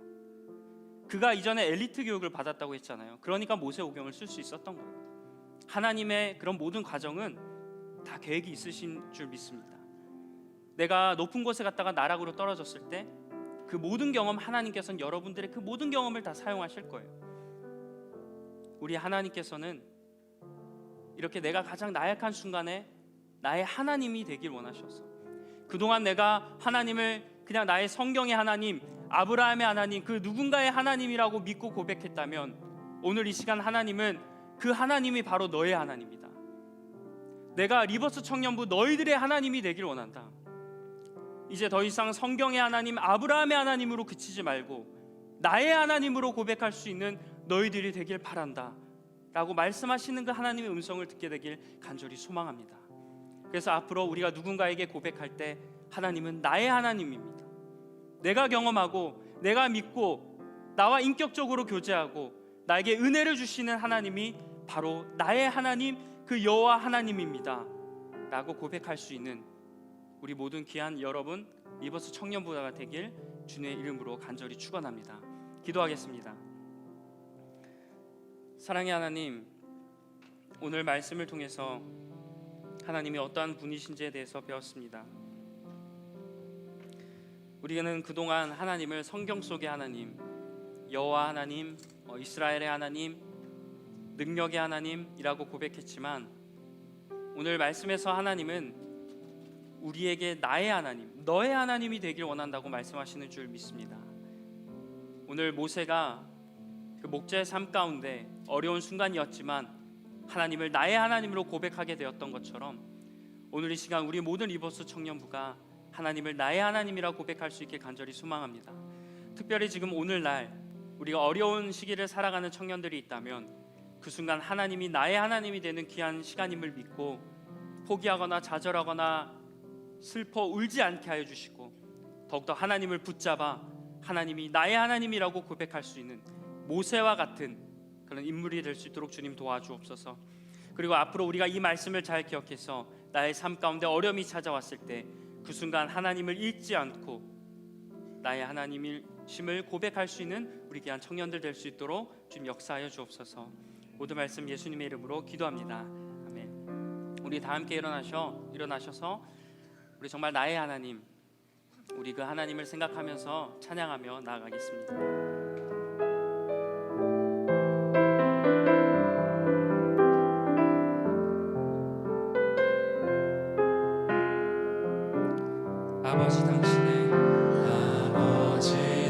그가 이전에 엘리트 교육을 받았다고 했잖아요. 그러니까 모세 오경을 쓸 수 있었던 거예요. 하나님의 그런 모든 과정은 다 계획이 있으신 줄 믿습니다. 내가 높은 곳에 갔다가 나락으로 떨어졌을 때 그 모든 경험 하나님께서는 여러분들의 그 모든 경험을 다 사용하실 거예요. 우리 하나님께서는 이렇게 내가 가장 나약한 순간에 나의 하나님이 되길 원하셨어. 그동안 내가 하나님을 그냥 나의 성경의 하나님, 아브라함의 하나님, 그 누군가의 하나님이라고 믿고 고백했다면 오늘 이 시간 하나님은 그 하나님이 바로 너의 하나님이다. 내가 리버스 청년부 너희들의 하나님이 되길 원한다. 이제 더 이상 성경의 하나님, 아브라함의 하나님으로 그치지 말고 나의 하나님으로 고백할 수 있는 너희들이 되길 바란다 라고 말씀하시는 그 하나님의 음성을 듣게 되길 간절히 소망합니다. 그래서 앞으로 우리가 누군가에게 고백할 때 하나님은 나의 하나님입니다. 내가 경험하고 내가 믿고 나와 인격적으로 교제하고 나에게 은혜를 주시는 하나님이 바로 나의 하나님, 그 여호와 하나님입니다 라고 고백할 수 있는 우리 모든 귀한 여러분, 리버스 청년부가 되길 주님의 이름으로 간절히 축원합니다. 기도하겠습니다. 사랑의 하나님, 오늘 말씀을 통해서 하나님이 어떠한 분이신지에 대해서 배웠습니다. 우리는 그동안 하나님을 성경 속의 하나님, 여호와 하나님, 이스라엘의 하나님, 능력의 하나님이라고 고백했지만 오늘 말씀에서 하나님은 우리에게 나의 하나님, 너의 하나님이 되길 원한다고 말씀하시는 줄 믿습니다. 오늘 모세가 그 목자의 삶 가운데 어려운 순간이었지만 하나님을 나의 하나님으로 고백하게 되었던 것처럼 오늘 이 시간 우리 모든 리버스 청년부가 하나님을 나의 하나님이라고 고백할 수 있게 간절히 소망합니다. 특별히 지금 오늘날 우리가 어려운 시기를 살아가는 청년들이 있다면 그 순간 하나님이 나의 하나님이 되는 귀한 시간임을 믿고 포기하거나 좌절하거나 슬퍼 울지 않게 하여 주시고 더욱더 하나님을 붙잡아 하나님이 나의 하나님이라고 고백할 수 있는 모세와 같은 그런 인물이 될 수 있도록 주님 도와주옵소서. 그리고 앞으로 우리가 이 말씀을 잘 기억해서 나의 삶 가운데 어려움이 찾아왔을 때 그 순간 하나님을 잊지 않고 나의 하나님이심을 고백할 수 있는 우리 귀한 청년들 될 수 있도록 주님 역사하여 주옵소서. 모든 말씀 예수님의 이름으로 기도합니다. 아멘. 우리 다 함께 일어나셔서 우리 정말 나의 하나님, 우리 그 하나님을 생각하면서 찬양하며 나아가겠습니다. 아버지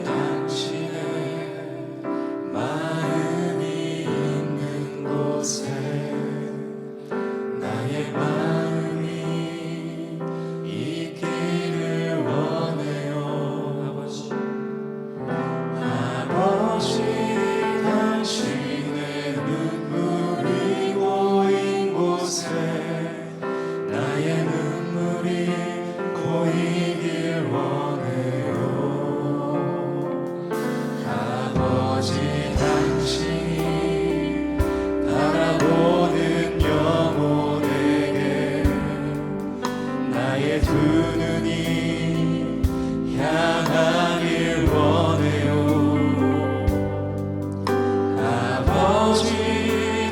당신의 마음이 있는 곳에 나의 마음이 있기를 원해요. 아버지 당신의 눈물이 고인 곳에 나의 눈물이 고이길 원해요. 아버지 당신이 바라보는 영혼에게 나의 두 눈이 향하길 원해요. 아버지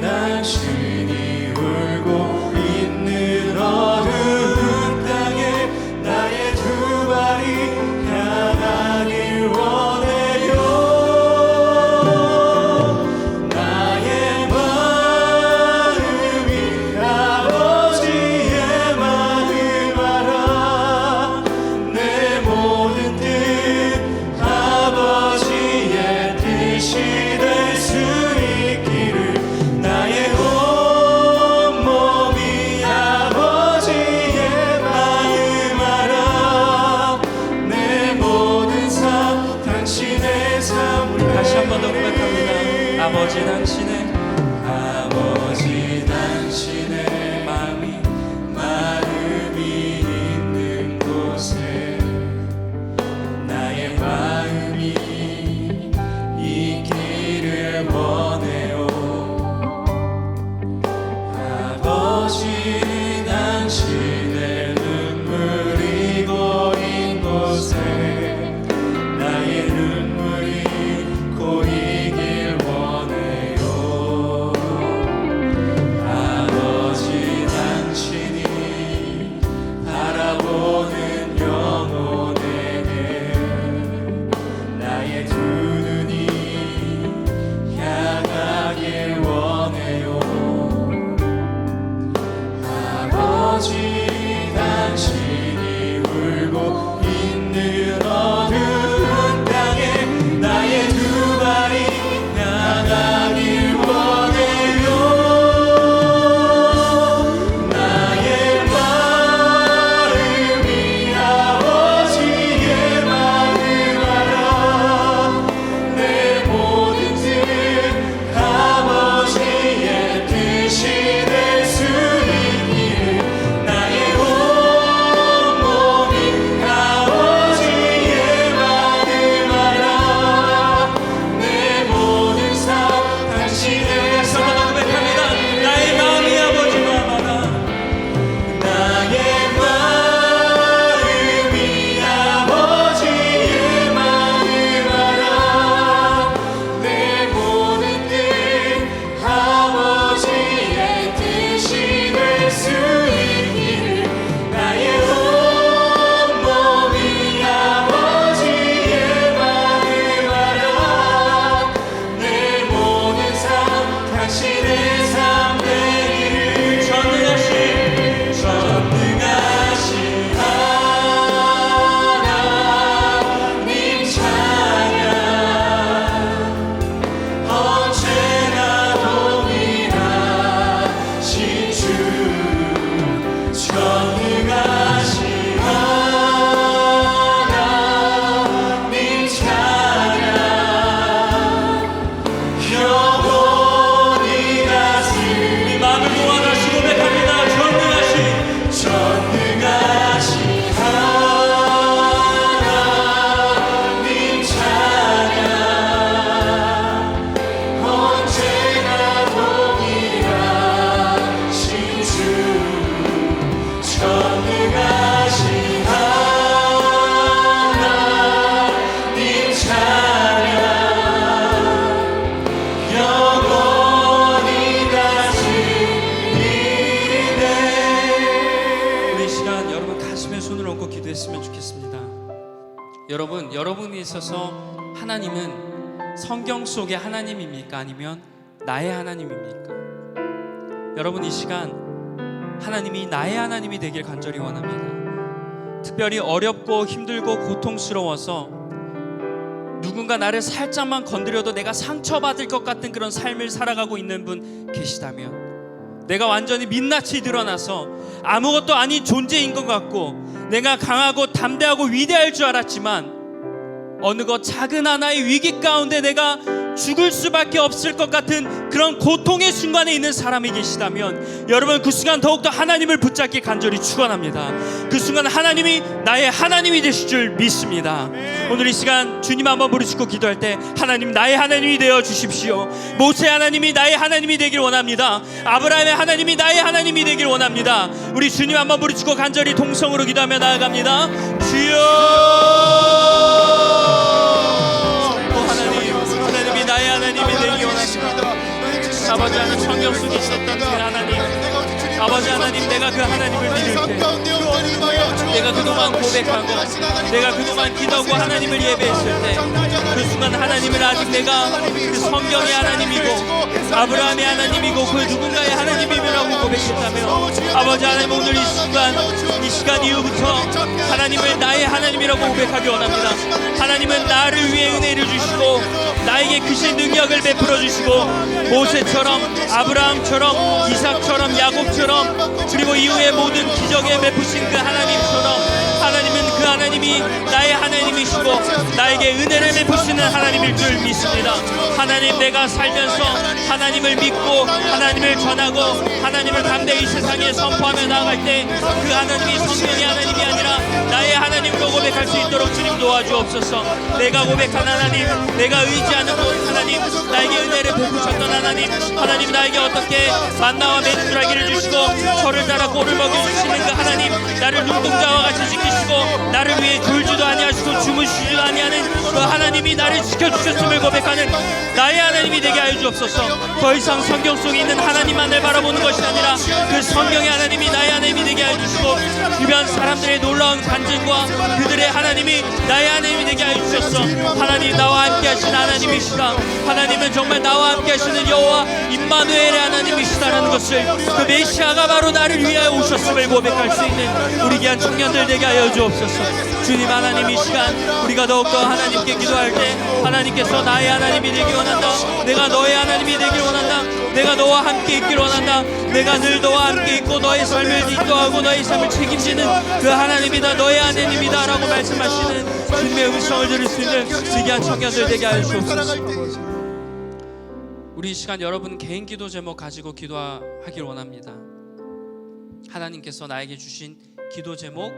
당신이 울고 있는 어두운 땅에 나의 두 발이 향하길 원해요. 나의 마음이 아버지의 마음 알아. 내 모든 뜻 아버지의 뜻이 될 수 있기를 나의 온 몸이 아버지의 마음 알아. 내 모든 삶 당신의 삶. 우리 다시 한 번 더 고백합니다. 아버지 당신의 마음이 있는 곳에 나의 마음이 있기를 원해요. 아버지 당신의 눈물이 고인 곳에 나의 눈물이 고이길 원해요. 아버지 당신이 바라보는 영혼에게 여러분이 있어서 하나님은 성경 속의 하나님입니까? 아니면 나의 하나님입니까? 여러분, 이 시간 하나님이 나의 하나님이 되길 간절히 원합니다. 특별히 어렵고 힘들고 고통스러워서 누군가 나를 살짝만 건드려도 내가 상처받을 것 같은 그런 삶을 살아가고 있는 분 계시다면, 내가 완전히 민낯이 드러나서 아무것도 아닌 존재인 것 같고 내가 강하고 담대하고 위대할 줄 알았지만 어느 것 작은 하나의 위기 가운데 내가 죽을 수밖에 없을 것 같은 그런 고통의 순간에 있는 사람이 계시다면, 여러분 그 순간 더욱더 하나님을 붙잡기 간절히 축원합니다. 그 순간 하나님이 나의 하나님이 되실 줄 믿습니다. 오늘 이 시간 주님 한번 부르짖고 기도할 때 하나님 나의 하나님이 되어 주십시오. 모세의 하나님이 나의 하나님이 되길 원합니다. 아브라함의 하나님이 나의 하나님이 되길 원합니다. 우리 주님 한번 부르짖고 간절히 동성으로 기도하며 나아갑니다. 주여, 하나님이 나의 하나님이 되기 원하십니다. 아버지 하나님, 성경 속에 있었던 그 하나님, 아버지 하나님, 내가 그 하나님을 믿을 때, 내가 그동안 고백하고 내가 그동안 기도하고 하나님을 예배했을 때, 그 순간 하나님을 아직 내가 그 성경의 하나님이고 아브라함의 하나님이고 그 누군가의 하나님이라고 고백했다면, 아버지 하나님, 오늘 이 시간 이후부터 하나님을 나의 하나님이라고 고백하기 원합니다. 하나님은 나를 위해 은혜를 주시고 나에게 크신 능력을 베풀어 주시고, 모세처럼 아브라함처럼 이삭처럼 야곱처럼 그리고 이후의 모든 기적에 베푸신 그 하나님처럼, 하나님은 그 하나님이 나의 하나님이시고 나에게 은혜를 베푸시는 하나님일 줄 믿습니다. 하나님, 내가 살면서 하나님을 믿고 하나님을 전하고 하나님을 담대히 세상에 선포하며 나아갈 때 그 하나님이 성경의 하나님이 아니라 나의 하나님으로 고백할 수 있도록 주님 도와주옵소서. 내가 고백한 하나님, 내가 의지하는 분 하나님, 나에게 은혜를 베푸셨던 하나님 나에게 어떻게 만나와 메추라기를 주시고 저를 따라 꼴을 먹여주시는 그 하나님, 나를 눈동자와 같이 지키시고 나를 위해 졸지도 아니하시고 주무시지도 아니하는 그 하나님이 나를 지켜주셨음을 고백하는 나의 하나님이 되게 하여 주옵소서. 더 이상 성경 속에 있는 하나님만을 바라보는 것이 아니라 그 성경의 하나님이 나의 하나님이 되게 하여 주시고, 주변 사람들의 놀라운 간증과 그들의 하나님이 나의 하나님이 되게 하여 주셨어. 하나님, 나와 함께 하신 하나님이시다. 하나님은 정말 나와 함께 하시는 여호와 임마누엘의 하나님이시다라는 것을, 그 메시아가 바로 나를 위하여 오셨음을 고백할 수 있는 우리 귀한 청년들 되게 하여 주옵소서. 주님, 하나님, 이 시간 우리가 더욱더 하나님께 기도할 때 하나님께서 나의 하나님이 되길 원한다. 내가 너의 하나님이 되길 원한다. 내가 너와 함께 있길 원한다. 내가 늘 너와 함께 있고 너의 삶을 인도하고 너의 삶을 책임지는 그 하나님이다, 너의 하나님이다 라고 말씀하시는 주님의 음성을 들을 수 있는 귀한 청년들 되게 하여 주옵소서. 우리 이 시간 여러분 개인 기도 제목 가지고 기도하길 원합니다. 하나님께서 나에게 주신 기도 제목,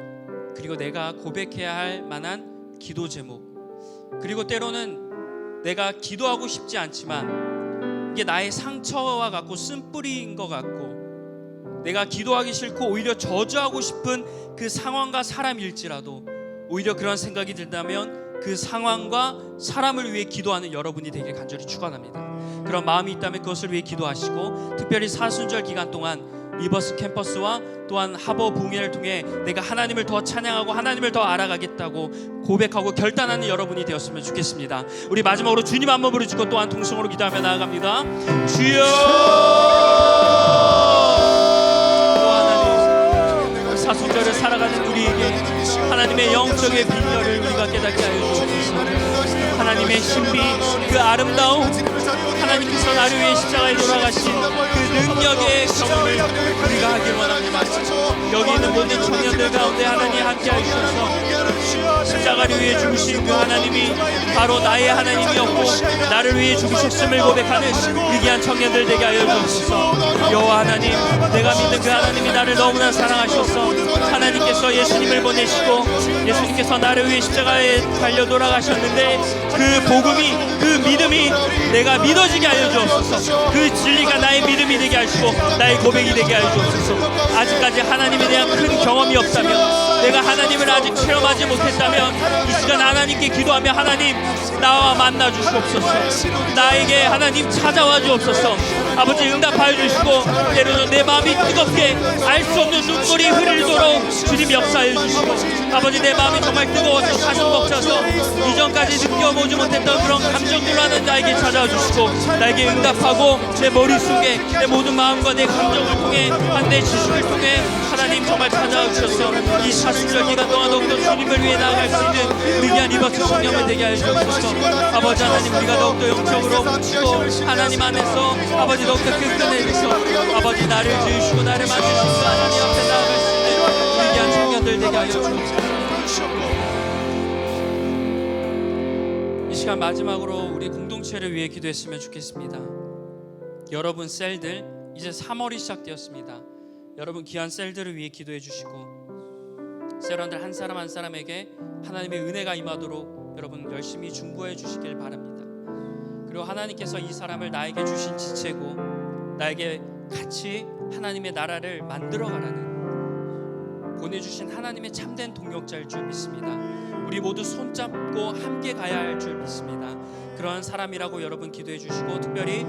그리고 내가 고백해야 할 만한 기도 제목, 그리고 때로는 내가 기도하고 싶지 않지만 이게 나의 상처와 같고 쓴뿌리인 것 같고 내가 기도하기 싫고 오히려 저주하고 싶은 그 상황과 사람일지라도 오히려 그런 생각이 든다면 그 상황과 사람을 위해 기도하는 여러분이 되길 간절히 축원합니다. 그런 마음이 있다면 그것을 위해 기도하시고, 특별히 사순절 기간 동안 리버스 캠퍼스와 또한 하버 붕회를 통해 내가 하나님을 더 찬양하고 하나님을 더 알아가겠다고 고백하고 결단하는 여러분이 되었으면 좋겠습니다. 우리 마지막으로 주님 한번 부르짖고 또한 동성으로 기도하며 나아갑니다. 주여, 하나님, 사순절을 살아가는 우리에게 하나님의 영적의 빈혈을 우리가 깨닫게 하여 주옵소서. 하나님의 신비, 그 아름다움, 하나님께서 나를 위해 십자가에 돌아가신 그 능력의 경험을 우리가 하길 원합니다. 여기 있는 모든 청년들 가운데 하나님 함께 하셔서 십자가를 위해 죽으신 그 하나님이 바로 나의 하나님이었고 나를 위해 죽으셨음을 고백하는 위대한 청년들 되게 하여 주옵소서. 여호와 하나님, 내가 믿는 그 하나님이 나를 너무나 사랑하셔서 하나님께서 예수님을 보내시고 예수님께서 나를 위해 십자가에 달려 돌아가셨는데 그 복음이, 그 믿음이 내가 믿어지게 하여 주옵소서. 그 진리가 나의 믿음이 되게 하시고 나의 고백이 되게 하여 주옵소서. 아직까지 하나님에 대한 큰 경험이 없다면, 내가 하나님을 아직 체험하지 못했다면 이 시간 하나님께 기도하며 하나님 나와 만나 주시옵소서. 나에게 하나님 찾아와 주옵소서. 아버지 응답하여 주시고 때로는 내 마음이 뜨겁게 알 수 없는 눈물이 흐르도록 주님 역사해 주시고 아버지 내 마음이 정말 뜨거워서 가슴 벅차서 이전까지 느껴보지 못했던 그런 감정들로 하는 나에게 찾아와 주시고 나에게 응답하고 내 머릿속에 내 모든 마음과 내 감정을 통해 내 지식을 통해 하나님 정말 찾아와 주셔서 이 40절 기간 동안 더욱더 주님을 위해 나아갈 수 있는 우리 귀한 리버스 청년을 되게 하여 주옵소서. 아버지 하나님 우리가 더욱더 영적으로 묻고 하나님 안에서 아버지 더욱더 끈끈해져서 아버지 나를 지으시고 나를 만드시고 하나님 앞에 나아갈 수 있는 우리 귀한 청년들 되게 하여 주옵소서. 이 시간 마지막으로 우리 공동체를 위해 기도했으면 좋겠습니다. 여러분 셀들 이제 3월이 시작되었습니다. 여러분 귀한 셀들을 위해 기도해 주시고 셀원들 한 사람 한 사람에게 하나님의 은혜가 임하도록 여러분 열심히 중보해 주시길 바랍니다. 그리고 하나님께서 이 사람을 나에게 주신 지체고 나에게 같이 하나님의 나라를 만들어가라는 보내주신 하나님의 참된 동역자일 줄 믿습니다. 우리 모두 손잡고 함께 가야 할 줄 믿습니다. 그러한 사람이라고 여러분 기도해 주시고 특별히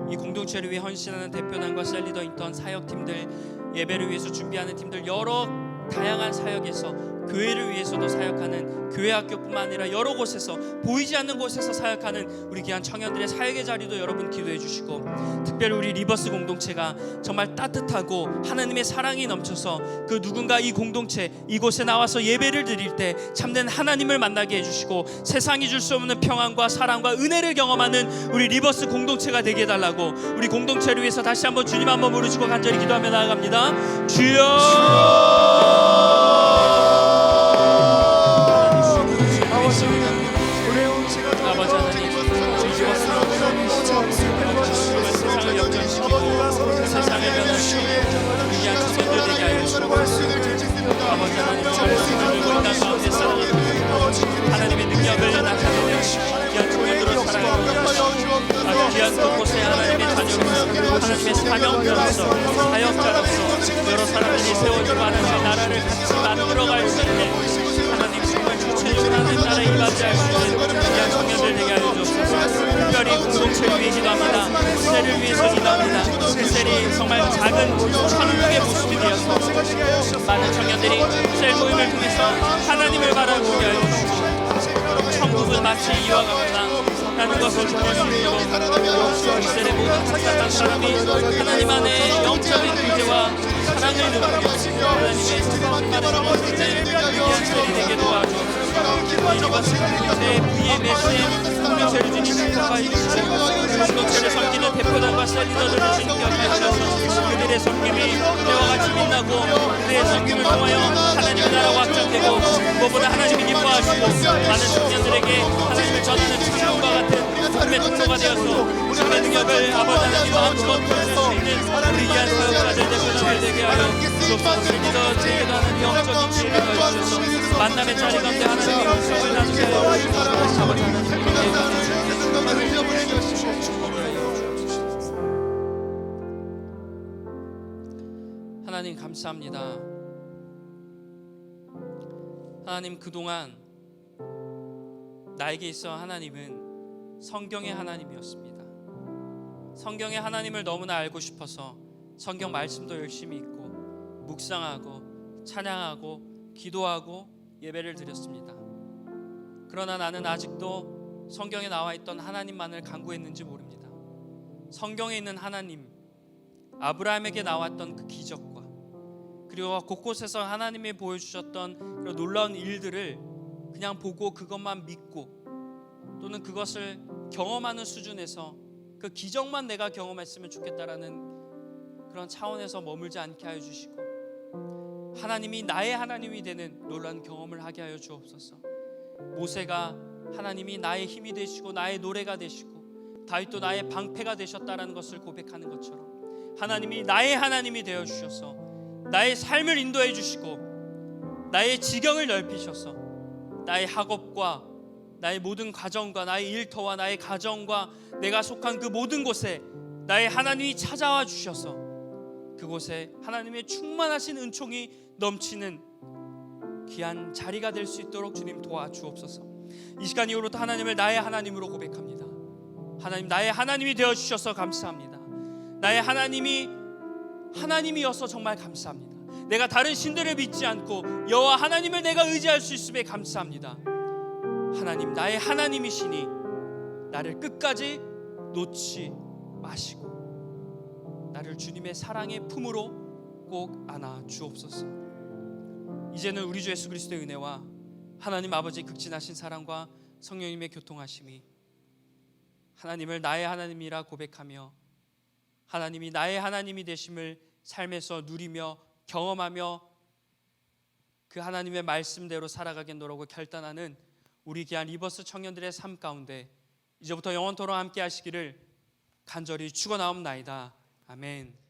이 공동체를 위해 헌신하는 대표단과 셀리더 인턴 사역팀들 예배를 위해서 준비하는 팀들 여러 다양한 사역에서 교회를 위해서도 사역하는 교회 학교뿐만 아니라 여러 곳에서 보이지 않는 곳에서 사역하는 우리 귀한 청년들의 사역의 자리도 여러분 기도해 주시고 특별히 우리 리버스 공동체가 정말 따뜻하고 하나님의 사랑이 넘쳐서 그 누군가 이 공동체 이곳에 나와서 예배를 드릴 때 참된 하나님을 만나게 해주시고 세상이 줄 수 없는 평안과 사랑과 은혜를 경험하는 우리 리버스 공동체가 되게 해달라고 우리 공동체를 위해서 다시 한번 주님 한번 부르시고 간절히 기도하며 나아갑니다. 주여 아버지 하나님 세상을 역전시키고 세상을 변화시키고 위기한 청년들 되게 하여 주시고 아버지 하나님 우리 땅 가운데 살아가는 하나님의 능력을 나타내는 귀한 청년들을 사랑하고 아주 귀한 그곳에 하나님의 자녀로서 하나님의 사명자로서 사역자로서 여러 사람들이 세워주고 하나님의 나라를 같이 만들어갈 수 있는 하나님 정말 주체적으로 하나님 나라에 임하지 할 수 있는 귀한 청년들 되게 하여 주옵소서. 특별히 공동체를 위해 기도합니다. 셀을 위해서 기도합니다. 그 셀이 정말 작은 천국의 모습이 되어서 많은 청년들이 셀 모임을 통해서 하나님을 바라보게 하여 주시고 천국은 마치 이와 같구나 라는 것을 전할 수 있도록 이 셀의 모든 착각한 사람이 하나님 안에 영적인 구제와 사랑을 느끼며 하나님의 성령을 받는 위대한 셀이 되게 도와주옵소서. 리버스 공동체 VMS의 공동체를 주님 축복하여 주시고 공동체를 섬기는 대표단과 셀리더들을 주님 기억하여 주셔서 그들의 섬김이 때와 같이 빛나고 그들의 섬김을 통하여 하나님의 나라가 확장되고 무엇보다 하나님이 기뻐하시고 많은 청년들에게 하나님을 전하는 창문과 같은 삶의 통로가 되어서 주님의 능력을 아버지 하나님 마음껏 보여줄 수 있는 우리 귀한 사역자들 대표단을 되게 하여 주옵소서. 셀리더 제게도 하는 영적인 지혜를 더해주셔서 만남의 자리 가운데 하나님의 음성을 나누게 하여 주옵소서. 아버지 하나님 감사합니다. 하나님 그동안 나에게 있어 하나님은 성경의 하나님이었습니다. 성경의 하나님을 너무나 알고 싶어서 성경 말씀도 열심히 읽고 묵상하고 찬양하고 기도하고 예배를 드렸습니다. 그러나 나는 아직도 성경에 나와 있던 하나님만을 간구했는지 모릅니다. 성경에 있는 하나님, 아브라함에게 나왔던 그 기적과 그리고 곳곳에서 하나님이 보여주셨던 그런 놀라운 일들을 그냥 보고 그것만 믿고 또는 그것을 경험하는 수준에서 그 기적만 내가 경험했으면 좋겠다라는 그런 차원에서 머물지 않게 하여 주시고 하나님이 나의 하나님이 되는 놀라운 경험을 하게 하여 주옵소서. 모세가 하나님이 나의 힘이 되시고 나의 노래가 되시고 다윗도 나의 방패가 되셨다라는 것을 고백하는 것처럼 하나님이 나의 하나님이 되어 주셔서 나의 삶을 인도해 주시고 나의 지경을 넓히셔서 나의 학업과 나의 모든 가정과 나의 일터와 나의 가정과 내가 속한 그 모든 곳에 나의 하나님이 찾아와 주셔서 그곳에 하나님의 충만하신 은총이 넘치는 귀한 자리가 될 수 있도록 주님 도와주옵소서. 이 시간 이후로부터 하나님을 나의 하나님으로 고백합니다. 하나님 나의 하나님이 되어주셔서 감사합니다. 나의 하나님이 하나님이어서 정말 감사합니다. 내가 다른 신들을 믿지 않고 여호와 하나님을 내가 의지할 수 있음에 감사합니다. 하나님, 나의 하나님이시니 나를 끝까지 놓지 마시고 나를 주님의 사랑의 품으로 꼭 안아 주옵소서. 이제는 우리 주 예수 그리스도의 은혜와 하나님 아버지의 극진하신 사랑과 성령님의 교통하심이 하나님을 나의 하나님이라 고백하며 하나님이 나의 하나님이 되심을 삶에서 누리며 경험하며 그 하나님의 말씀대로 살아가겠노라고 결단하는 우리 귀한 리버스 청년들의 삶 가운데 이제부터 영원토록 함께 하시기를 간절히 축원하옵나이다. 아멘.